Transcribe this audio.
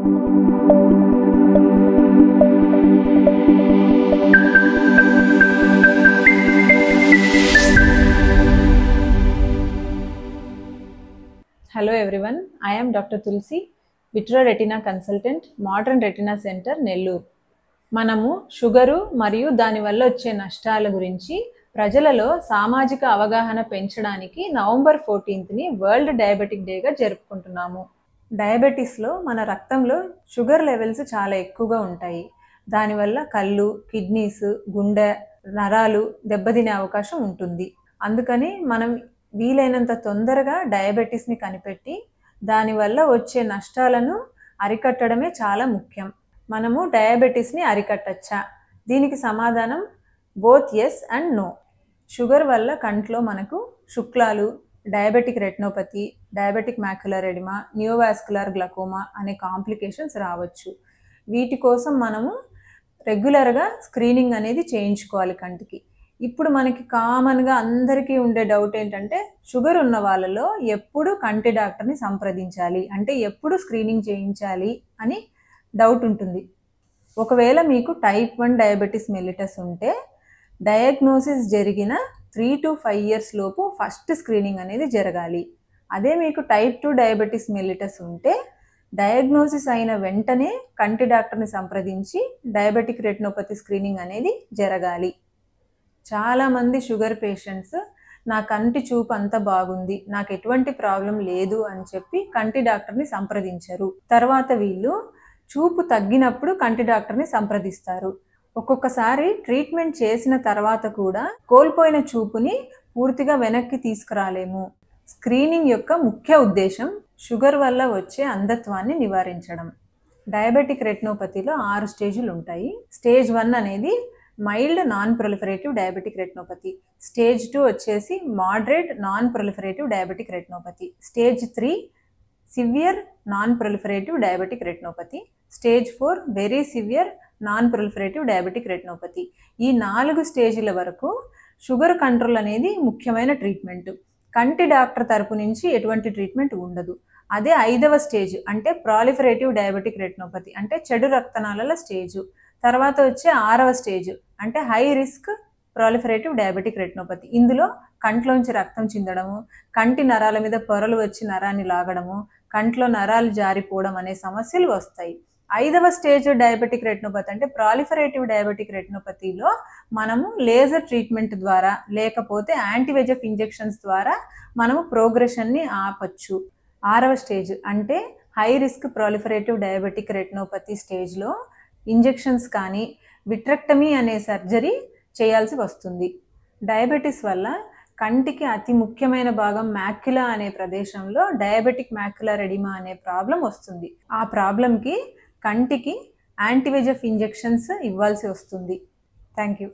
Hello everyone, I am Dr. Tulsi, Vitreoretina Consultant, Modern Retina Center, Nellore. మనము sugar మరియు దానివల్ల వచ్చే నష్టాల గురించి ప్రజలలో సామాజిక అవగాహన పెంచడానికి నవంబర్ 14ని వరల్డ్ డయాబెటిక్ డేగా జరుపుకుంటున్నాము. డయాబెటిస్లో మన రక్తంలో షుగర్ లెవెల్స్ చాలా ఎక్కువగా ఉంటాయి. దానివల్ల కళ్ళు, కిడ్నీస్, గుండె, నరాలు దెబ్బతినే అవకాశం ఉంటుంది. అందుకని మనం వీలైనంత తొందరగా డయాబెటిస్ని కనిపెట్టి దానివల్ల వచ్చే నష్టాలను అరికట్టడమే చాలా ముఖ్యం. మనము డయాబెటిస్ని అరికట్టచ్చా? దీనికి సమాధానం both yes and no. Sugar వల్ల కంట్లో మనకు శుక్లాలు, diabetic retinopathy, diabetic macular oedema, neovascular glaucoma అనే కాంప్లికేషన్స్ రావచ్చు. వీటి కోసం మనము రెగ్యులర్గా స్క్రీనింగ్ అనేది చేయించుకోవాలి కంటికి. ఇప్పుడు మనకి కామన్గా అందరికీ ఉండే డౌట్ ఏంటంటే షుగర్ ఉన్న వాళ్ళలో ఎప్పుడు కంటి డాక్టర్ని సంప్రదించాలి, అంటే ఎప్పుడు స్క్రీనింగ్ చేయించాలి అని డౌట్ ఉంటుంది. ఒకవేళ మీకు టైప్ 1 డయాబెటిస్ మెల్లిటస్ ఉంటే డయాగ్నోసిస్ జరిగిన 3 to 5 years లోపు ఫస్ట్ స్క్రీనింగ్ అనేది జరగాలి. అదే మీకు టైప్ 2 డయాబెటిస్ మెల్లిటస్ ఉంటే డయాగ్నోసిస్ అయిన వెంటనే కంటి డాక్టర్ని సంప్రదించి డయాబెటిక్ రెటినోపతి స్క్రీనింగ్ అనేది జరగాలి. చాలామంది షుగర్ పేషెంట్స్ నా కంటి చూపు అంత బాగుంది, నాకు ఎటువంటి ప్రాబ్లం లేదు అని చెప్పి కంటి డాక్టర్ని సంప్రదించరు. తర్వాత వీళ్ళు చూపు తగ్గినప్పుడు కంటి డాక్టర్ని సంప్రదిస్తారు. ఒక్కొక్కసారి ట్రీట్మెంట్ చేసిన తర్వాత కూడా కోల్పోయిన చూపుని పూర్తిగా వెనక్కి తీసుకురాలేము. స్క్రీనింగ్ యొక్క ముఖ్య ఉద్దేశం షుగర్ వల్ల వచ్చే అంధత్వాన్ని నివారించడం. డయాబెటిక్ రెటినోపతిలో 6 స్టేజ్లు ఉంటాయి. స్టేజ్ 1 అనేది mild non proliferative diabetic retinopathy. Stage 2 వచ్చేసి moderate non proliferative diabetic retinopathy. Stage 3 severe non proliferative diabetic retinopathy. Stage 4 very severe non proliferative diabetic retinopathy. ఈ 4 స్టేజ్ల వరకు షుగర్ కంట్రోల్ అనేది ముఖ్యమైన ట్రీట్మెంట్. కంటి డాక్టర్ తరపు నుంచి ఎటువంటి ట్రీట్మెంట్ ఉండదు. అదే 5వ స్టేజ్ అంటే ప్రాలిఫరేటివ్ డయాబెటిక్ రెటినోపతి, అంటే చెడు రక్తనాళాల స్టేజ్. తర్వాత వచ్చే 6వ స్టేజ్ అంటే high risk proliferative diabetic retinopathy. ఇందులో కంట్లోంచి రక్తం చిందడము, కంటి నరాల మీద పొరలు వచ్చి నరాన్ని లాగడము, కంట్లో నరాలు జారిపోవడం అనే సమస్యలు వస్తాయి. 5వ స్టేజ్ డయాబెటిక్ రెటినోపతి అంటే ప్రాలిఫరేటివ్ డయాబెటిక్ రెటినోపతిలో మనము లేజర్ ట్రీట్మెంట్ ద్వారా లేకపోతే యాంటీవెజెఫ్ ఇంజెక్షన్స్ ద్వారా మనము ప్రోగ్రెషన్ని ఆపచ్చు. 6వ స్టేజ్ అంటే high risk proliferative diabetic retinopathy స్టేజ్లో ఇంజెక్షన్స్ కానీ విట్రెక్టమీ అనే సర్జరీ చేయాల్సి వస్తుంది. డయాబెటిస్ వల్ల కంటికి అతి ముఖ్యమైన భాగం మాక్యులా అనే ప్రదేశంలో డయాబెటిక్ మాక్యులర్ ఎడిమా అనే ప్రాబ్లం వస్తుంది. ఆ ప్రాబ్లంకి కంటికి యాంటీవెజెఫ్ ఇంజెక్షన్స్ ఇవ్వాల్సి వస్తుంది. Thank you.